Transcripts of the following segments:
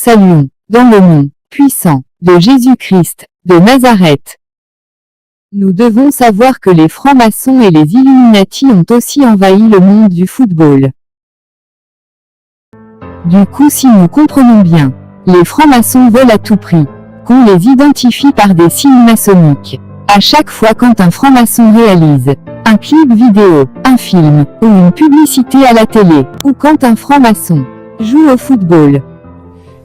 saluons, dans le nom puissant de Jésus-Christ, de Nazareth. Nous devons savoir que les francs-maçons et les Illuminati ont aussi envahi le monde du football. Du coup, si nous comprenons bien, les francs-maçons veulent à tout prix qu'on les identifie par des signes maçonniques. À chaque fois quand un franc-maçon réalise un clip vidéo, un film, ou une publicité à la télé, ou quand un franc-maçon joue au football.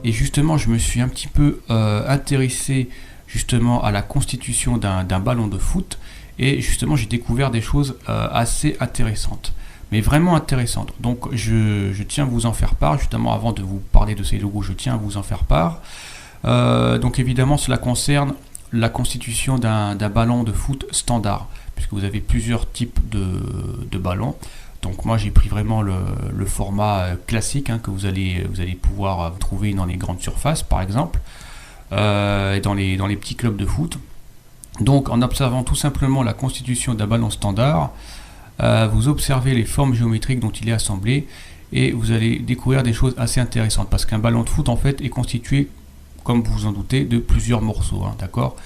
Et justement, je me suis un petit peu intéressé justement à la constitution d'un ballon de foot, et justement j'ai découvert des choses assez intéressantes, mais vraiment intéressantes. Donc je tiens à vous en faire part, justement avant de vous parler de ces logos, je tiens à vous en faire part. Donc évidemment cela concerne la constitution d'un ballon de foot standard, puisque vous avez plusieurs types de ballons. Donc moi j'ai pris vraiment le format classique que vous allez pouvoir trouver dans les grandes surfaces par exemple, et dans les petits clubs de foot. Donc en observant tout simplement la constitution d'un ballon standard, vous observez les formes géométriques dont il est assemblé, et vous allez découvrir des choses assez intéressantes, parce qu'un ballon de foot en fait est constitué, comme vous vous en doutez, de plusieurs morceaux, d'accord.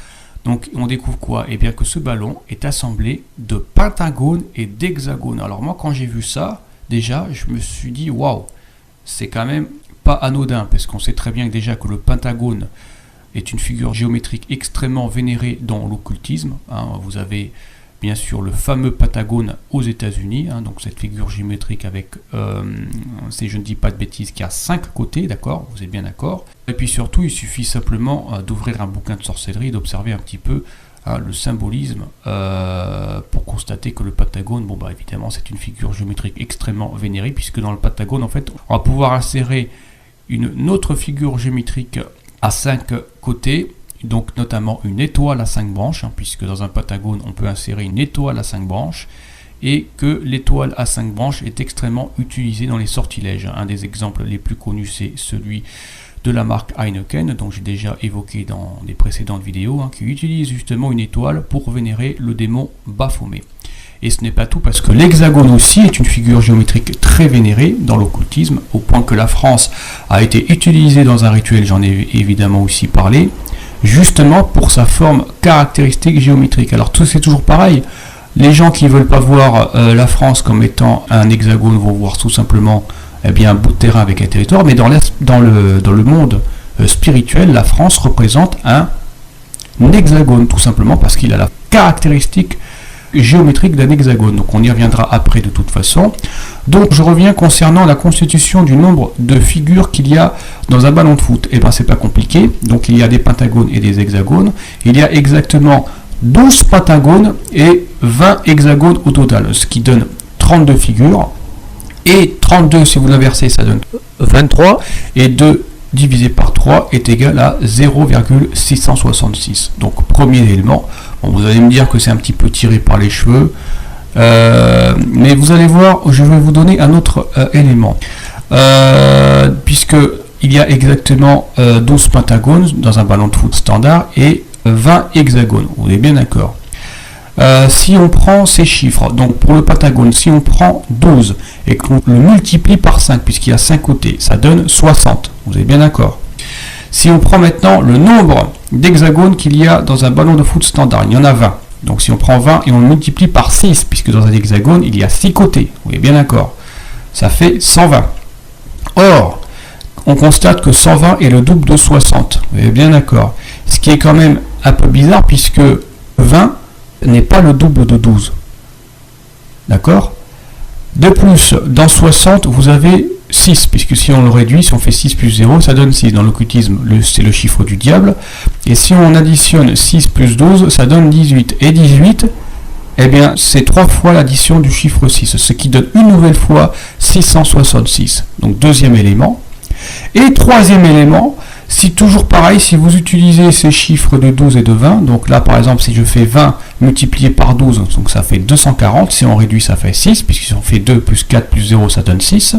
Donc on découvre quoi? Et bien que ce ballon est assemblé de pentagones et d'hexagones. Alors moi quand j'ai vu ça, déjà je me suis dit waouh, c'est quand même pas anodin, parce qu'on sait très bien déjà que le pentagone est une figure géométrique extrêmement vénérée dans l'occultisme. Vous avez bien sûr le fameux pentagone aux États-Unis, donc cette figure géométrique avec, si je ne dis pas de bêtises, qui a 5 côtés, d'accord, vous êtes bien d'accord. Et puis surtout, il suffit simplement d'ouvrir un bouquin de sorcellerie, d'observer un petit peu le symbolisme pour constater que le pentagone, bon bah évidemment, c'est une figure géométrique extrêmement vénérée, puisque dans le pentagone, en fait, on va pouvoir insérer une autre figure géométrique à 5 côtés, donc notamment une étoile à 5 branches, puisque dans un pentagone on peut insérer une étoile à 5 branches, et que l'étoile à 5 branches est extrêmement utilisée dans les sortilèges. Un des exemples les plus connus, c'est celui de la marque Heineken, dont j'ai déjà évoqué dans des précédentes vidéos, qui utilise justement une étoile pour vénérer le démon Baphomet. Et ce n'est pas tout, parce que l'hexagone aussi est une figure géométrique très vénérée dans l'occultisme, au point que la France a été utilisée dans un rituel, j'en ai évidemment aussi parlé, justement pour sa forme caractéristique géométrique. Alors c'est toujours pareil, les gens qui ne veulent pas voir la France comme étant un hexagone vont voir tout simplement un bout de terrain avec un territoire, mais dans le monde spirituel, la France représente un hexagone, tout simplement parce qu'il a la caractéristique géométrique d'un hexagone. Donc on y reviendra après de toute façon. Donc je reviens concernant la constitution du nombre de figures qu'il y a dans un ballon de foot. Et bien c'est pas compliqué, donc il y a des pentagones et des hexagones. Il y a exactement 12 pentagones et 20 hexagones au total, ce qui donne 32 figures. Et 32, si vous l'inversez, ça donne 23, et 2 divisé par 3 est égal à 0,666. Donc premier élément. Bon, vous allez me dire que c'est un petit peu tiré par les cheveux, mais vous allez voir, je vais vous donner un autre élément. Puisque il y a exactement 12 pentagones dans un ballon de foot standard et 20 hexagones. Vous êtes bien d'accord? Si on prend ces chiffres, donc pour le pentagone, si on prend 12 et qu'on le multiplie par 5, puisqu'il y a 5 côtés, ça donne 60. Vous êtes bien d'accord? Si on prend maintenant le nombre d'hexagones qu'il y a dans un ballon de foot standard, il y en a 20. Donc si on prend 20 et on le multiplie par 6, puisque dans un hexagone, il y a 6 côtés. Vous êtes bien d'accord? Ça fait 120. Or, on constate que 120 est le double de 60. Vous êtes bien d'accord? Ce qui est quand même un peu bizarre, puisque 20 n'est pas le double de 12. D'accord? De plus, dans 60, vous avez 6, puisque si on le réduit, si on fait 6 plus 0, ça donne 6. Dans l'occultisme, c'est le chiffre du diable. Et si on additionne 6 plus 12, ça donne 18. Et 18, eh bien, c'est 3 fois l'addition du chiffre 6, ce qui donne une nouvelle fois 666. Donc, deuxième élément. Et troisième élément, si toujours pareil, si vous utilisez ces chiffres de 12 et de 20, donc là par exemple si je fais 20 multiplié par 12, donc ça fait 240, si on réduit ça fait 6, puisque si on fait 2 plus 4 plus 0 ça donne 6.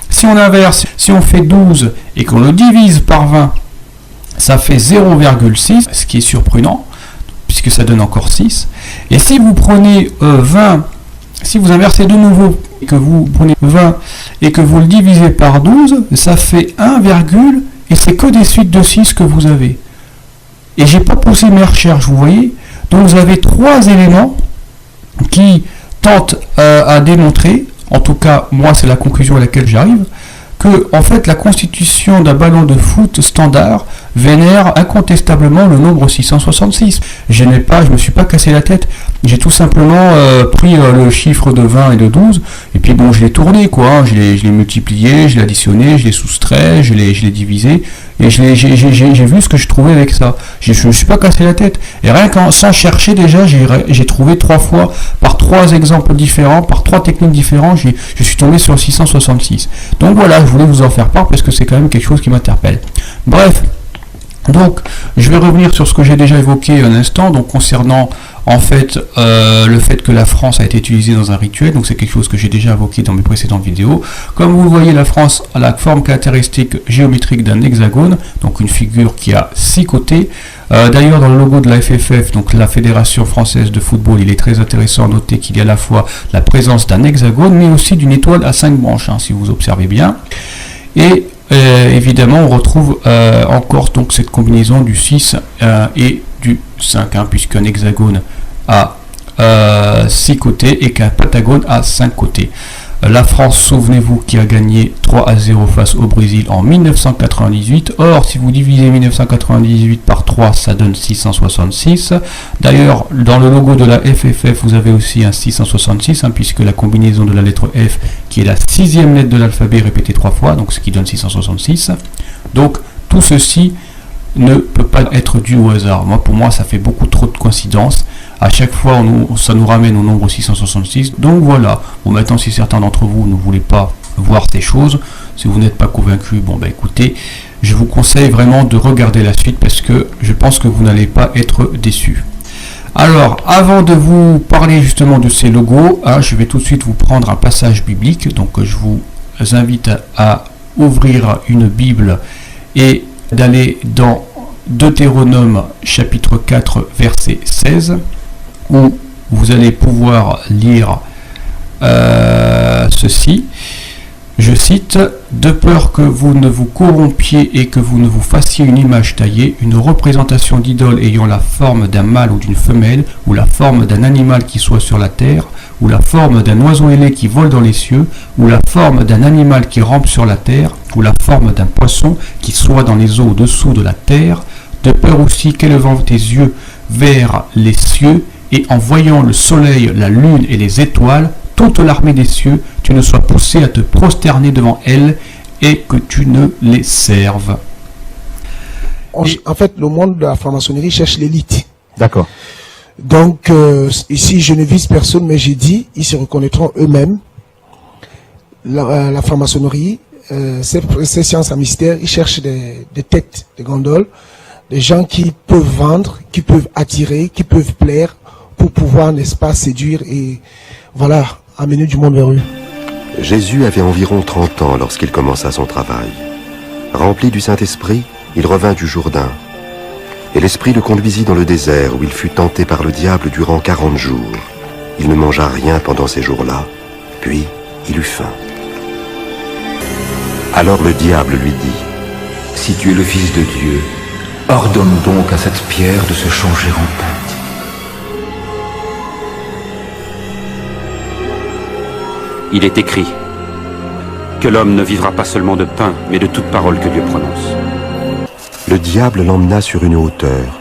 Si on inverse, si on fait 12 et qu'on le divise par 20, ça fait 0,6, ce qui est surprenant, puisque ça donne encore 6. Et si vous prenez 20, si vous inversez de nouveau, et que vous prenez 20 et que vous le divisez par 12, ça fait 1,4 et c'est que des suites de 6 que vous avez. Et j'ai pas poussé mes recherches, vous voyez. Donc vous avez 3 éléments qui tentent à démontrer, en tout cas moi c'est la conclusion à laquelle j'arrive, que en fait la constitution d'un ballon de foot standard vénère incontestablement le nombre 666. Je me suis pas cassé la tête, j'ai tout simplement pris le chiffre de 20 et de 12, et puis bon je l'ai tourné quoi, hein. je l'ai multiplié, je l'ai additionné, je l'ai soustrait, je l'ai divisé, et j'ai vu ce que je trouvais avec ça. Je me suis pas cassé la tête, et rien qu'en sans chercher déjà, j'ai trouvé 3 fois, par 3 exemples différents, par 3 techniques différentes, je suis tombé sur 666. Donc voilà, je voulais vous en faire part parce que c'est quand même quelque chose qui m'interpelle. Bref, donc je vais revenir sur ce que j'ai déjà évoqué un instant, donc concernant en fait le fait que la France a été utilisée dans un rituel, donc c'est quelque chose que j'ai déjà évoqué dans mes précédentes vidéos. Comme vous le voyez, la France a la forme caractéristique géométrique d'un hexagone, donc une figure qui a 6 côtés. D'ailleurs, dans le logo de la FFF, donc la Fédération Française de Football, il est très intéressant à noter qu'il y a à la fois la présence d'un hexagone, mais aussi d'une étoile à 5 branches, hein, si vous observez bien. Et évidemment, on retrouve encore donc cette combinaison du 6 et du 5, hein, puisqu'un hexagone a 6 côtés et qu'un pentagone a 5 côtés. La France, souvenez-vous, qui a gagné 3-0 face au Brésil en 1998. Or, si vous divisez 1998 par 3, ça donne 666. D'ailleurs, dans le logo de la FFF, vous avez aussi un 666, hein, puisque la combinaison de la lettre F, qui est la 6e lettre de l'alphabet répétée 3 fois, donc ce qui donne 666. Donc, tout ceci ne peut pas être dû au hasard. Pour moi, ça fait beaucoup trop de coïncidences. À chaque fois, ça nous ramène au nombre 666. Donc voilà. Bon, maintenant, si certains d'entre vous ne voulez pas voir ces choses, si vous n'êtes pas convaincu, bon, écoutez, je vous conseille vraiment de regarder la suite parce que je pense que vous n'allez pas être déçus. Alors, avant de vous parler justement de ces logos, je vais tout de suite vous prendre un passage biblique. Donc, je vous invite à ouvrir une Bible et d'aller dans Deutéronome chapitre 4 verset 16 où vous allez pouvoir lire ceci. Je cite: de peur que vous ne vous corrompiez et que vous ne vous fassiez une image taillée, une représentation d'idole ayant la forme d'un mâle ou d'une femelle, ou la forme d'un animal qui soit sur la terre, ou la forme d'un oiseau ailé qui vole dans les cieux, ou la forme d'un animal qui rampe sur la terre, ou la forme d'un poisson qui soit dans les eaux au-dessous de la terre, de peur aussi qu'élevant tes yeux vers les cieux, et en voyant le soleil, la lune et les étoiles, toute l'armée des cieux, tu ne sois poussé à te prosterner devant elles, et que tu ne les serves. En fait, le monde de la franc-maçonnerie cherche l'élite. D'accord. Donc, ici, je ne vise personne, mais j'ai dit, ils se reconnaîtront eux-mêmes. La franc-maçonnerie, ces sciences à mystère, ils cherchent des têtes de gondoles, des gens qui peuvent vendre, qui peuvent attirer, qui peuvent plaire, pour pouvoir, n'est-ce pas, séduire et, voilà, amener du monde vers eux. Jésus avait environ 30 ans lorsqu'il commença son travail. Rempli du Saint-Esprit, il revint du Jourdain. Et l'Esprit le conduisit dans le désert où il fut tenté par le diable durant 40 jours. Il ne mangea rien pendant ces jours-là, puis il eut faim. Alors le diable lui dit: si tu es le Fils de Dieu, ordonne donc à cette pierre de se changer en pain. Il est écrit que l'homme ne vivra pas seulement de pain, mais de toute parole que Dieu prononce. Le diable l'emmena sur une hauteur,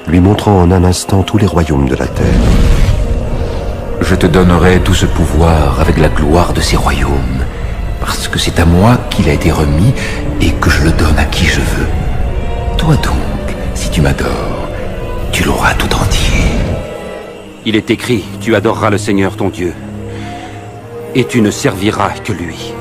lui montrant en un instant tous les royaumes de la terre. Je te donnerai tout ce pouvoir avec la gloire de ces royaumes, parce que c'est à moi qu'il a été remis et que je le donne à qui je veux. Toi donc, si tu m'adores, tu l'auras tout entier. Il est écrit, tu adoreras le Seigneur ton Dieu, et tu ne serviras que lui.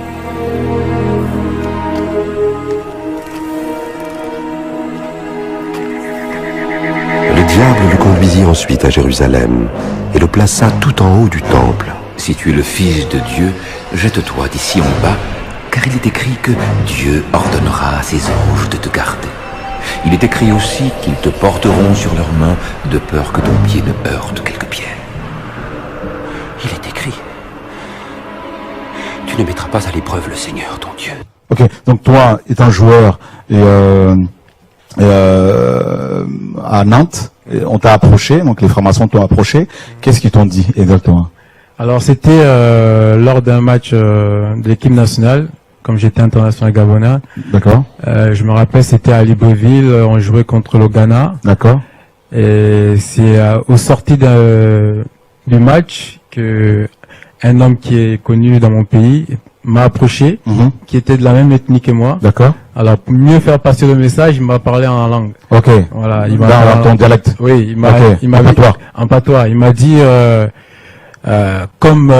Le diable le conduisit ensuite à Jérusalem et le plaça tout en haut du temple. Si tu es le Fils de Dieu, jette-toi d'ici en bas, car il est écrit que Dieu ordonnera à ses anges de te garder. Il est écrit aussi qu'ils te porteront sur leurs mains, de peur que ton pied ne heurte quelque pierre. Il est écrit, tu ne mettras pas à l'épreuve le Seigneur ton Dieu. Ok, donc toi, étant joueur à Nantes, on t'a approché, donc les francs-maçons t'ont approché. Qu'est-ce qu'ils t'ont dit exactement? Alors c'était lors d'un match de l'équipe nationale, comme j'étais international gabonais. D'accord. Je me rappelle, c'était à Libreville, on jouait contre le Ghana. D'accord. Et c'est au sorti du match que un homme qui est connu dans mon pays m'a approché, qui était de la même ethnie que moi. D'accord. Alors pour mieux faire passer le message, il m'a parlé en langue. Ok. Voilà, il Dans ton dialecte. Oui, il m'a en patois. En patois. Il m'a dit comme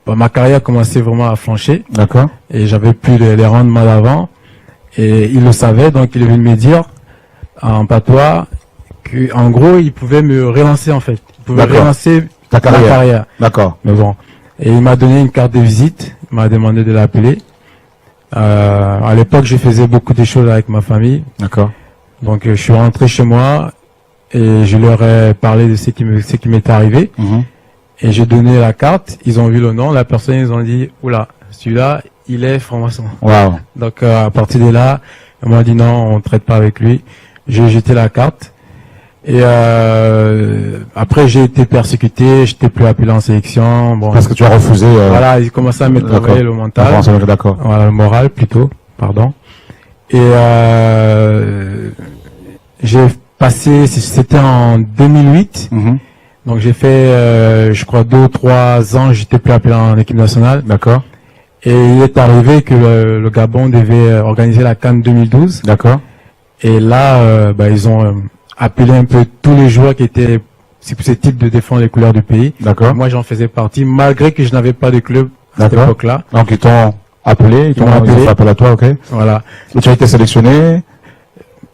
ma carrière commençait vraiment à flancher. D'accord. Et j'avais plus les rendements d'avant. Et il le savait, donc il est venu me dire en patois que, en gros, il pouvait me relancer en fait. Il pouvait relancer ta carrière. D'accord. Mais bon. Et il m'a donné une carte de visite. Il m'a demandé de l'appeler. À l'époque, je faisais beaucoup de choses avec ma famille. D'accord. Donc, je suis rentré chez moi et je leur ai parlé de ce qui m'était arrivé. Et j'ai donné la carte. Ils ont vu le nom. La personne, ils ont dit, oula, celui-là, il est franc-maçon. Wow. Donc, à partir de là, on m'a dit non, on ne traite pas avec lui. J'ai jeté la carte. Et après, j'ai été persécuté. J'étais plus appelé en sélection. Bon, parce que tu as refusé. Voilà, ils commençaient à me travailler le mental. D'accord. Voilà, le moral plutôt. Pardon. Et j'ai passé. C'était en 2008. Donc j'ai fait, je crois, 2 ou 3 ans. J'étais plus appelé en équipe nationale. D'accord. Et il est arrivé que le Gabon devait organiser la CAN 2012. D'accord. Et là, ils ont appelé un peu tous les joueurs qui étaient susceptibles de défendre les couleurs du pays. D'accord. Moi, j'en faisais partie, malgré que je n'avais pas de club à cette époque-là. Donc ils t'ont appelé, ils ont fait appel à toi, ok. Voilà. Et tu as été sélectionné.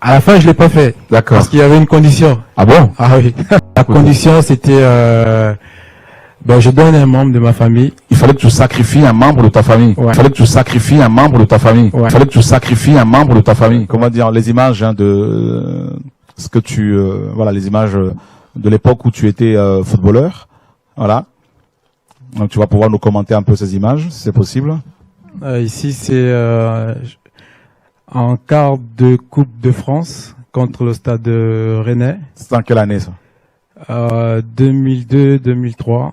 À la fin, je l'ai pas fait. D'accord. Parce qu'il y avait une condition. Ah bon? Ah oui. La condition, c'était, je donne un membre de ma famille. Il fallait que tu sacrifies un membre de ta famille. Ouais. Il fallait que tu sacrifies un membre de ta famille. Ouais. Il fallait que tu sacrifies un membre de ta famille. Comment dire, les images de ce que tu, voilà, les images de l'époque où tu étais footballeur. Voilà. Donc tu vas pouvoir nous commenter un peu ces images, si c'est possible. Ici, c'est en quart de Coupe de France contre le Stade Rennais. C'est en quelle année ça? 2002-2003.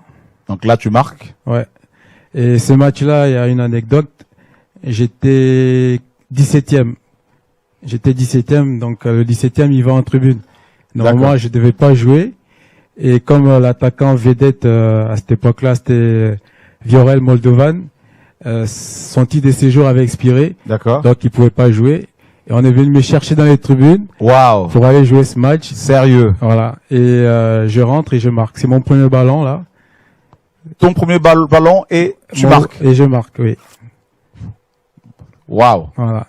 Donc là, tu marques. Ouais. Et ce match-là, il y a une anecdote. J'étais 17e. Donc le 17e, il va en tribune. Normalement, je devais pas jouer. Et comme l'attaquant vedette à cette époque-là, c'était Viorel Moldovan, son titre de séjour avait expiré. D'accord. Donc il pouvait pas jouer. Et on est venu me chercher dans les tribunes. Waouh. Pour aller jouer ce match. Sérieux. Voilà. Et je rentre et je marque. C'est mon premier ballon là. Ton premier ballon et tu marques. Et je marque, oui. Waouh. Voilà.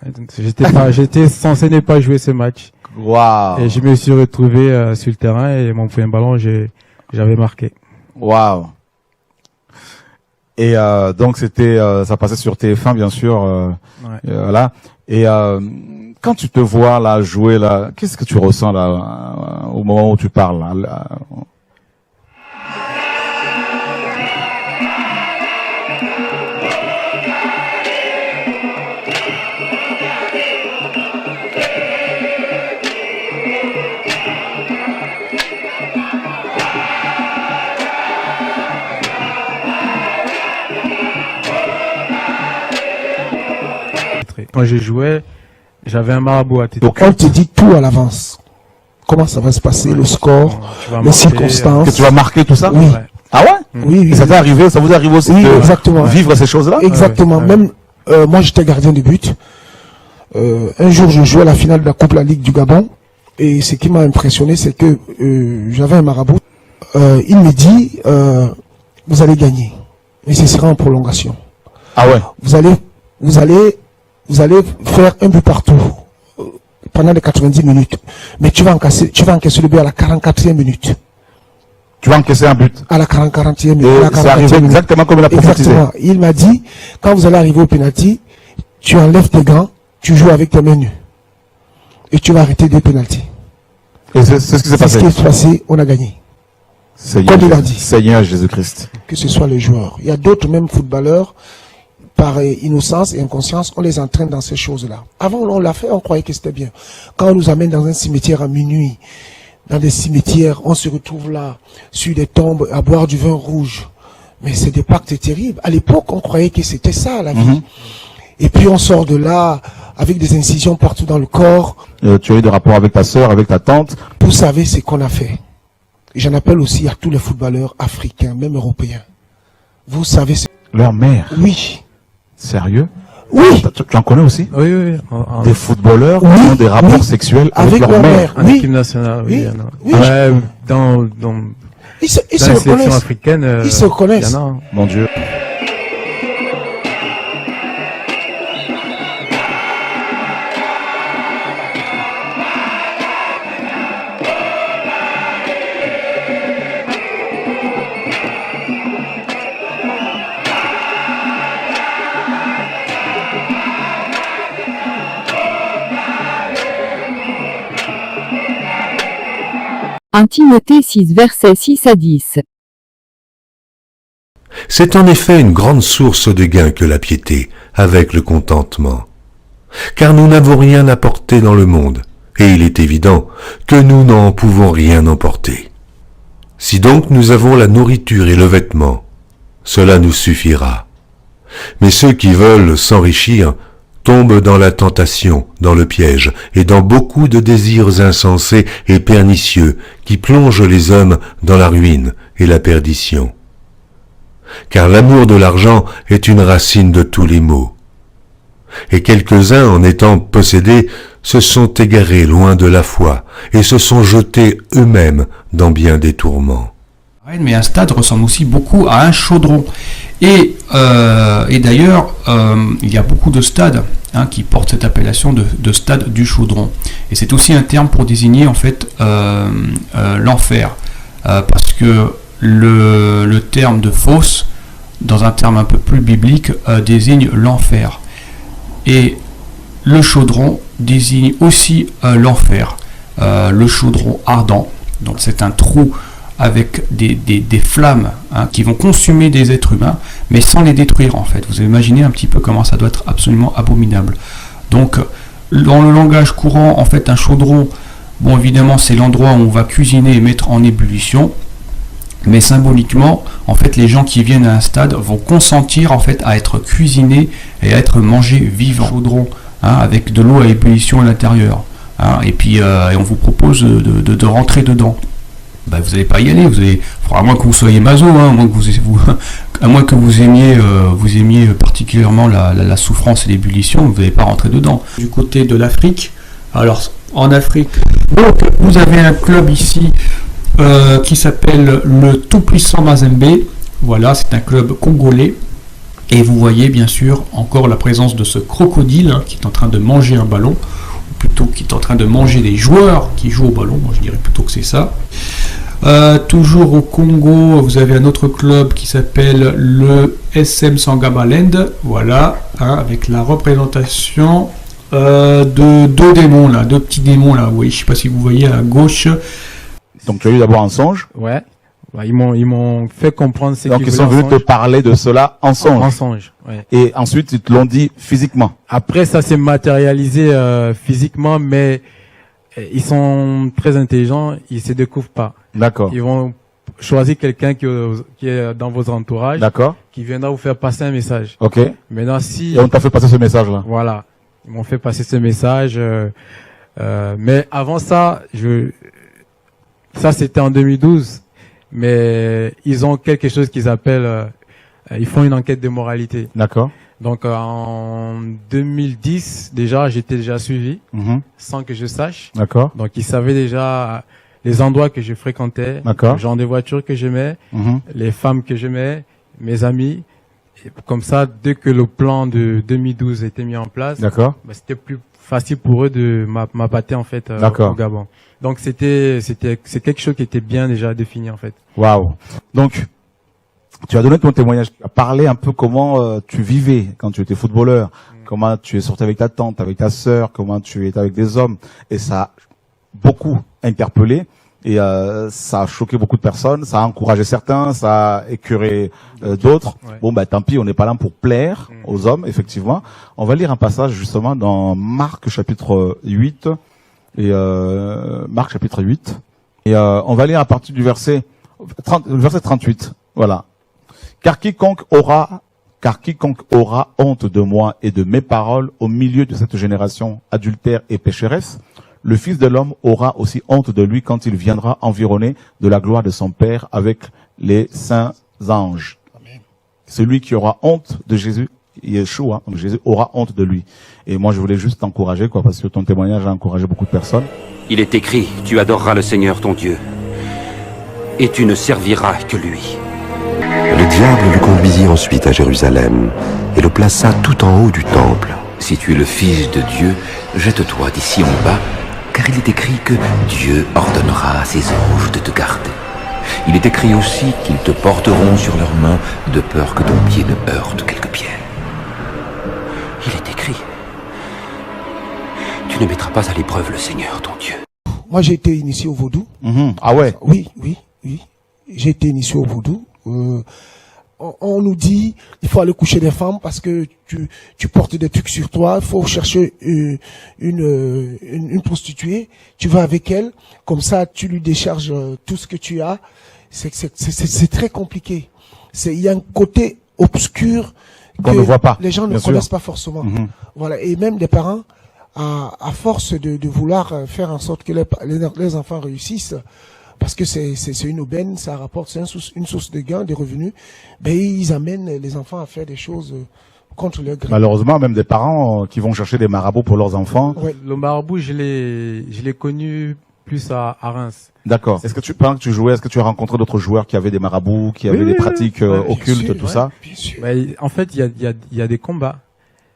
J'étais censé ne pas jouer ce match. Waouh. Et je me suis retrouvé sur le terrain et mon premier ballon, j'avais marqué. Waouh. Et donc c'était, ça passait sur TF1 bien sûr. Voilà. Et quand tu te vois là jouer là, qu'est-ce que tu ressens là au moment où tu parles là? Quand je jouais, j'avais un marabout à tête. Donc on te dit tout à l'avance. Comment ça va se passer, le score, les circonstances. Que tu vas marquer tout ça? Oui. Ouais. Ah ouais? Oui, oui. Et ça t'est arrivé, ça vous arrive aussi de vivre ces choses-là? Exactement. Même moi j'étais gardien de but. Un jour je jouais à la finale de la Coupe de la Ligue du Gabon. Et ce qui m'a impressionné, c'est que j'avais un marabout. Il me dit, vous allez gagner. Et ce sera en prolongation. Ah ouais? Vous allez faire un but partout pendant les 90 minutes. Mais tu vas encaisser le but à la 44e minute. Tu vas encaisser un but. À la 40e minute. Et c'est arrivé exactement comme il a prophétisé. Exactement. Il m'a dit, quand vous allez arriver au penalty, tu enlèves tes gants, tu joues avec tes mains nues. Et tu vas arrêter des penaltys. Et c'est ce qui s'est passé. C'est ce qui s'est passé, on a gagné. Seigneur, comme il a dit. Seigneur Jésus-Christ. Que ce soit les joueurs. Il y a d'autres même footballeurs. par innocence et inconscience, on les entraîne dans ces choses-là. Avant, on l'a fait, on croyait que c'était bien. Quand on nous amène dans un cimetière à minuit, dans des cimetières, on se retrouve là, sur des tombes, à boire du vin rouge. Mais c'est des pactes terribles. À l'époque, on croyait que c'était ça, la vie. Et puis, on sort de là, avec des incisions partout dans le corps. Tu as eu des rapports avec ta sœur, avec ta tante. Vous savez ce qu'on a fait. J'en appelle aussi à tous les footballeurs africains, même européens. Vous savez ce... Leur mère? Oui. Sérieux? Oui. Tu en connais aussi? Oui, oui. Des footballeurs qui ont des rapports sexuels avec leur mère. En équipe nationale, oui. Oui. Ouais, dans ils se la sélection reconnaissent. africaine, Ils se reconnaissent. Il y en a, hein. Mon Dieu. Un Timothée 6 versets 6 à 10. C'est en effet une grande source de gain que la piété, avec le contentement. Car nous n'avons rien apporté dans le monde, et il est évident que nous n'en pouvons rien emporter. Si donc nous avons la nourriture et le vêtement, cela nous suffira. Mais ceux qui veulent s'enrichir tombent dans la tentation, dans le piège, et dans beaucoup de désirs insensés et pernicieux qui plongent les hommes dans la ruine et la perdition. Car l'amour de l'argent est une racine de tous les maux. Et quelques-uns, en étant possédés, se sont égarés loin de la foi, et se sont jetés eux-mêmes dans bien des tourments. Mais un stade ressemble aussi beaucoup à un chaudron. Et d'ailleurs, il y a beaucoup de stades qui portent cette appellation de stade du chaudron. Et c'est aussi un terme pour désigner en fait l'enfer. Parce que le terme de fosse, dans un terme un peu plus biblique, désigne l'enfer. Et le chaudron désigne aussi l'enfer. Le chaudron ardent, donc c'est un trou avec des flammes qui vont consumer des êtres humains, mais sans les détruire en fait. Vous imaginez un petit peu comment ça doit être absolument abominable. Donc, dans le langage courant, en fait, un chaudron, bon évidemment c'est l'endroit où on va cuisiner et mettre en ébullition, mais symboliquement, en fait, les gens qui viennent à un stade vont consentir en fait à être cuisinés et à être mangés vivants. Chaudron, avec de l'eau à ébullition à l'intérieur, et puis et on vous propose de rentrer dedans. Vous n'allez pas y aller, à moins que vous soyez maso, à moins que vous aimiez particulièrement la souffrance et l'ébullition, vous n'allez pas rentrer dedans. Du côté de l'Afrique, alors en Afrique, donc, vous avez un club ici qui s'appelle le Tout-Puissant Mazembe. Voilà, c'est un club congolais. Et vous voyez bien sûr encore la présence de ce crocodile qui est en train de manger un ballon, ou plutôt qui est en train de manger des joueurs qui jouent au ballon. Moi je dirais plutôt que c'est ça. Toujours au Congo, vous avez un autre club qui s'appelle le SM Sangabalend, voilà, avec la représentation de deux démons là, deux petits démons là, oui, je sais pas si vous voyez à gauche. Donc tu as eu d'abord un songe. Ouais. Ils m'ont fait comprendre ce donc ils sont venus te parler de cela en songe. En songe, ouais. Et ensuite ils te l'ont dit physiquement. Après ça s'est matérialisé physiquement, mais ils sont très intelligents, ils se découvrent pas. D'accord. Ils vont choisir quelqu'un qui est dans vos entourages. D'accord. Qui viendra vous faire passer un message. Ok. Maintenant si. Et on t'a fait passer ce message-là. Voilà. Ils m'ont fait passer ce message. Mais avant ça, ça c'était en 2012. Mais ils ont quelque chose qu'ils appellent, ils font une enquête de moralité. D'accord. Donc en 2010 déjà, j'étais déjà suivi sans que je sache. D'accord. Donc ils savaient déjà les endroits que je fréquentais, le genre de voitures que j'aimais, les femmes que j'aimais, mes amis. Et comme ça, dès que le plan de 2012 était mis en place, c'était plus facile pour eux de m'appâter en fait au Gabon. Donc c'est quelque chose qui était bien déjà défini en fait. Waouh. Donc tu as donné ton témoignage, tu as parlé un peu comment tu vivais quand tu étais footballeur, comment tu es sorti avec ta tante, avec ta sœur, comment tu étais avec des hommes, et ça a beaucoup interpellé. Et ça a choqué beaucoup de personnes, ça a encouragé certains, ça a écœuré d'autres. Ouais. Bon, bah tant pis, on n'est pas là pour plaire aux hommes, effectivement. On va lire un passage justement dans Marc chapitre 8 et Marc chapitre 8 et on va lire à partir du verset 38. Voilà. Car quiconque aura honte de moi et de mes paroles au milieu de cette génération adultère et pécheresse, le Fils de l'homme aura aussi honte de lui quand il viendra environné de la gloire de son Père avec les saints anges. Amen. Celui qui aura honte de Jésus, Yeshua, donc Jésus aura honte de lui. Et moi, je voulais juste t'encourager, quoi, parce que ton témoignage a encouragé beaucoup de personnes. Il est écrit, tu adoreras le Seigneur ton Dieu, et tu ne serviras que lui. Le diable le conduisit ensuite à Jérusalem et le plaça tout en haut du temple. Si tu es le Fils de Dieu, jette-toi d'ici en bas, car il est écrit que Dieu ordonnera à ses anges de te garder. Il est écrit aussi qu'ils te porteront sur leurs mains, de peur que ton pied ne heurte quelque pierre. Il est écrit, tu ne mettras pas à l'épreuve le Seigneur ton Dieu. Moi, j'ai été initié au vaudou. Ah ouais. Oui. J'ai été initié au vaudou. On nous dit il faut aller coucher des femmes parce que tu portes des trucs sur toi, il faut chercher une prostituée, tu vas avec elle, comme ça tu lui décharges tout ce que tu as. C'est très compliqué. Il y a un côté obscur qu'on ne voit pas. Les gens ne connaissent pas forcément. Voilà, et même des parents à force de vouloir faire en sorte que les enfants réussissent. Parce que c'est une aubaine, ça rapporte, c'est une source de gain, de revenus. Ben, ils amènent les enfants à faire des choses contre leur gré. Malheureusement, même des parents qui vont chercher des marabouts pour leurs enfants. Ouais, le marabout, je l'ai connu plus à Reims. D'accord. Est-ce que pendant que tu jouais, est-ce que tu as rencontré d'autres joueurs qui avaient des marabouts, qui avaient des pratiques occultes, tout ça? Ouais, en fait, il y a des combats.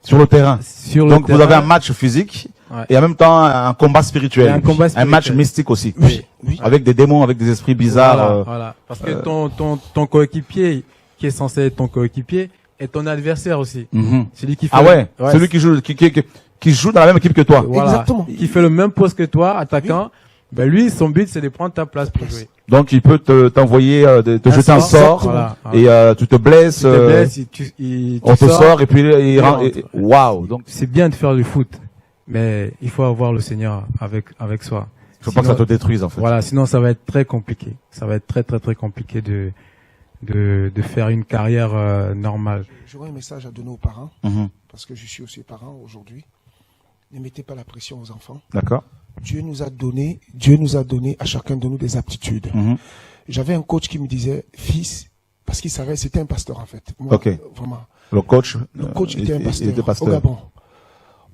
Sur le terrain. Donc vous avez un match physique et en même temps un combat spirituel. Un match mystique aussi. Oui. Avec des démons, avec des esprits bizarres. Voilà. Parce que ton coéquipier, qui est censé être ton coéquipier, est ton adversaire aussi. Celui qui fait celui qui joue dans la même équipe que toi. Voilà. Exactement. Qui fait le même poste que toi, attaquant. Ben lui, son but, c'est de prendre ta place pour jouer. Donc il peut t'envoyer, te jeter un sort, et tu te blesses, on te sort et puis il rentre. Waouh! Donc c'est bien de faire du foot, mais il faut avoir le Seigneur avec soi. Il faut pas que ça te détruise en fait. Voilà, sinon ça va être très compliqué. Ça va être très compliqué de faire une carrière normale. J'aurais un message à donner aux parents, parce que je suis aussi parent aujourd'hui. Ne mettez pas la pression aux enfants. D'accord. Dieu nous a donné à chacun de nous des aptitudes. J'avais un coach qui me disait, fils, parce qu'il savait, c'était un pasteur en fait. Moi, vraiment. Le coach était un pasteur, au Gabon.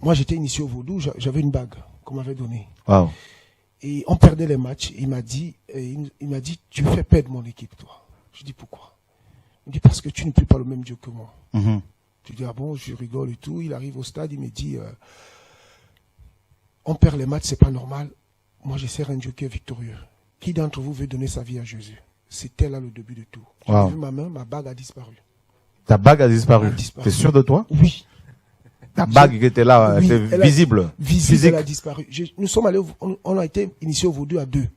Moi, j'étais initié au vaudou, j'avais une bague qu'on m'avait donnée. Wow. Et on perdait les matchs. Il m'a dit, tu fais perdre mon équipe, toi. Je dis, pourquoi? Il me dit, parce que tu ne pries pas le même Dieu que moi. Je dis, ah bon, je rigole et tout. Il arrive au stade, il me dit, on perd les matchs, c'est pas normal. Moi, je sers un Dieu qui est victorieux. Qui d'entre vous veut donner sa vie à Jésus? C'était là le début de tout. J'ai vu ma main, ma bague a disparu. Ta bague a disparu. T'es sûr de toi? Oui. Ta bague qui était là, était visible. Visible, elle a disparu. Nous sommes allés, on a été initiés au vaudou à deux,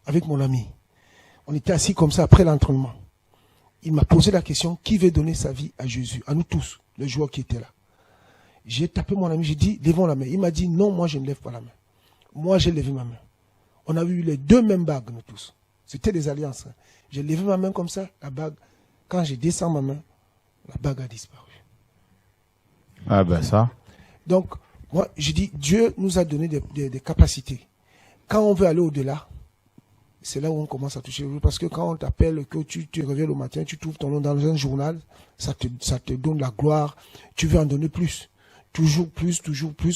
avec mon ami. On était assis comme ça après l'entraînement. Il m'a posé la question, qui veut donner sa vie à Jésus? À nous tous, les joueurs qui étaient là. J'ai tapé mon ami, j'ai dit, levons la main. Il m'a dit, non, moi je ne lève pas la main. Moi j'ai levé ma main. On a eu les deux mêmes bagues, nous tous. C'était des alliances. J'ai levé ma main comme ça, la bague. Quand j'ai descendu ma main, la bague a disparu. Ah ben ça. Donc, moi, je dis, Dieu nous a donné des capacités. Quand on veut aller au-delà, c'est là où on commence à toucher. Parce que quand on t'appelle, que tu te réveilles le matin, tu trouves ton nom dans un journal, ça te donne la gloire. Tu veux en donner plus. Toujours plus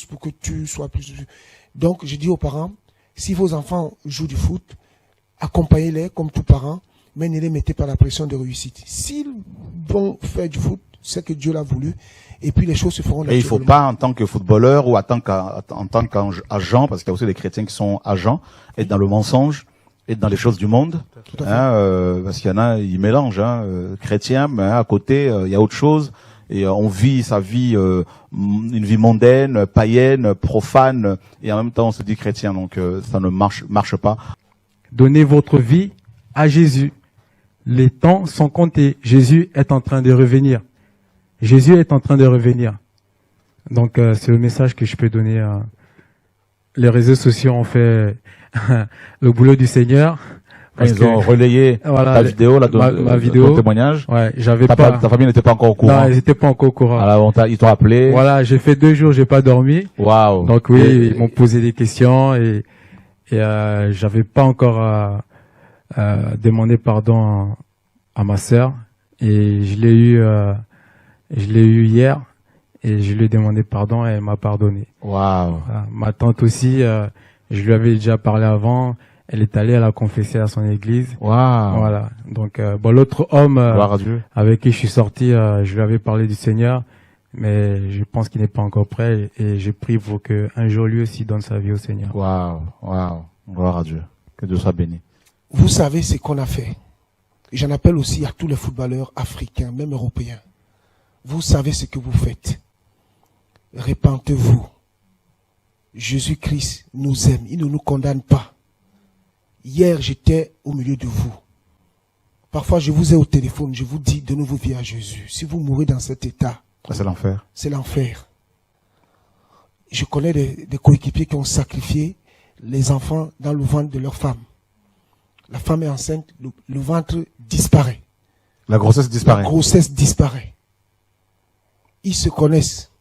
pour que tu sois plus. Donc, je dis aux parents, si vos enfants jouent du foot, accompagnez-les comme tous parents, mais ne les mettez pas la pression de réussite. S'ils vont faire du foot, c'est que Dieu l'a voulu, et puis les choses se feront naturellement. Et il faut pas, en tant que footballeur ou en tant qu'agent, parce qu'il y a aussi des chrétiens qui sont agents, être dans le mensonge, être dans les choses du monde, parce qu'il y en a, ils mélangent, chrétien, mais à côté, il y a autre chose. Et on vit sa vie, une vie mondaine, païenne, profane, et en même temps on se dit chrétien, donc ça ne marche pas. Donnez votre vie à Jésus. Les temps sont comptés. Jésus est en train de revenir. Jésus est en train de revenir. Donc, c'est le message que je peux donner. Les réseaux sociaux ont fait le boulot du Seigneur. Ils ont relayé ta vidéo, ma vidéo, ton témoignage. Ouais, ta famille n'était pas encore au courant. Non, ils n'étaient pas encore au courant. Alors, ils t'ont appelé. Voilà, j'ai fait 2 jours, j'ai pas dormi. Waouh. Donc oui, ils m'ont posé des questions et j'avais pas encore demandé pardon à ma sœur et je l'ai eu hier et je lui ai demandé pardon et elle m'a pardonné. Waouh. Voilà. Ma tante aussi, je lui avais déjà parlé avant. Elle est allée, elle a confessé à son église. Waouh. Voilà. Donc, l'autre homme avec qui je suis sorti, je lui avais parlé du Seigneur, mais je pense qu'il n'est pas encore prêt et j'ai prié pour qu'un jour lui aussi donne sa vie au Seigneur. Waouh. Waouh. Gloire à Dieu. Que Dieu soit béni. Vous savez ce qu'on a fait. J'en appelle aussi à tous les footballeurs africains, même européens. Vous savez ce que vous faites. Répentez-vous. Jésus-Christ nous aime. Il ne nous condamne pas. Hier, j'étais au milieu de vous. Parfois, je vous ai au téléphone, je vous dis, donnez vos vies à Jésus. Si vous mourrez dans cet état, c'est l'enfer. C'est l'enfer. Je connais des coéquipiers qui ont sacrifié les enfants dans le ventre de leur femme. La femme est enceinte, le ventre disparaît. La grossesse disparaît. La grossesse disparaît. Ils se connaissent.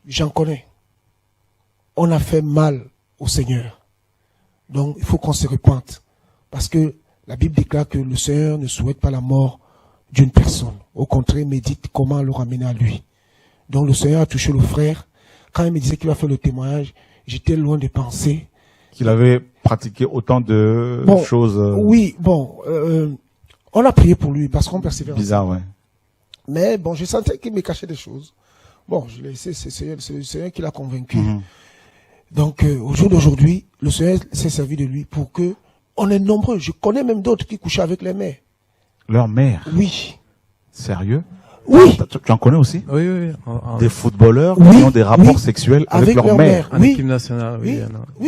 J'en connais. On a fait mal au Seigneur. Donc, il faut qu'on se repente. Parce que la Bible déclare que le Seigneur ne souhaite pas la mort d'une personne. Au contraire, il médite comment le ramener à lui. Donc, le Seigneur a touché le frère. Quand il me disait qu'il va faire le témoignage, j'étais loin de penser qu'il avait pratiqué autant de choses. Oui, on a prié pour lui parce qu'on persévère. Bizarre, ouais. Mais bon, je sentais qu'il me cachait des choses. Bon, je l'ai laissé, c'est le Seigneur qui l'a convaincu. Donc, au jour d'aujourd'hui, le Seigneur s'est servi de lui pour que on est nombreux. Je connais même d'autres qui couchaient avec les mères. Leur mère? Oui. Sérieux? Oui. Tu en connais aussi? Oui, oui. Des footballeurs qui ont des rapports sexuels avec leur mère. En équipe nationale, oui. Oui.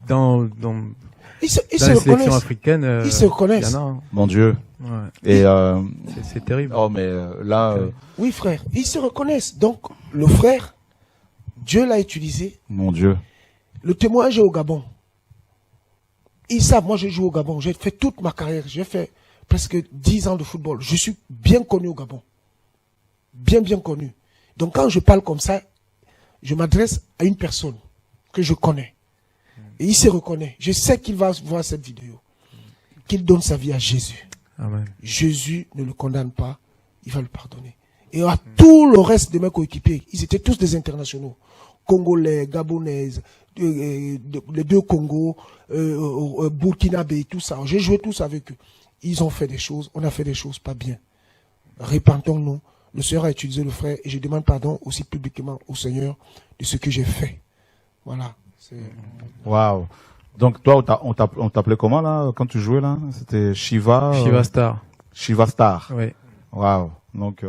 Dans ils se les sélections africaines, ils se reconnaissent. Mon Dieu. Ouais. Et c'est terrible. Oh, mais là. Oui, frère. Ils se reconnaissent. Donc, le frère, Dieu l'a utilisé. Mon Dieu. Le témoignage est au Gabon. Ils savent, moi, je joue au Gabon. J'ai fait toute ma carrière. J'ai fait presque 10 ans de football. Je suis bien connu au Gabon. Bien connu. Donc, quand je parle comme ça, je m'adresse à une personne que je connais. Et il se reconnaît. Je sais qu'il va voir cette vidéo. Qu'il donne sa vie à Jésus. Amen. Jésus ne le condamne pas. Il va le pardonner. Et à tout le reste de mes coéquipiers, ils étaient tous des internationaux. Congolais, Gabonaises, les 2 Congos, Burkinabé, tout ça. J'ai joué tous avec eux. Ils ont fait des choses, on a fait des choses pas bien. Repentons-nous. Le Seigneur a utilisé le frère et je demande pardon aussi publiquement au Seigneur de ce que j'ai fait. Voilà. Waouh. Donc toi, on t'appelait comment là quand tu jouais là? C'était Shiva. Shiva Star. Shiva Star. Oui. Waouh. Donc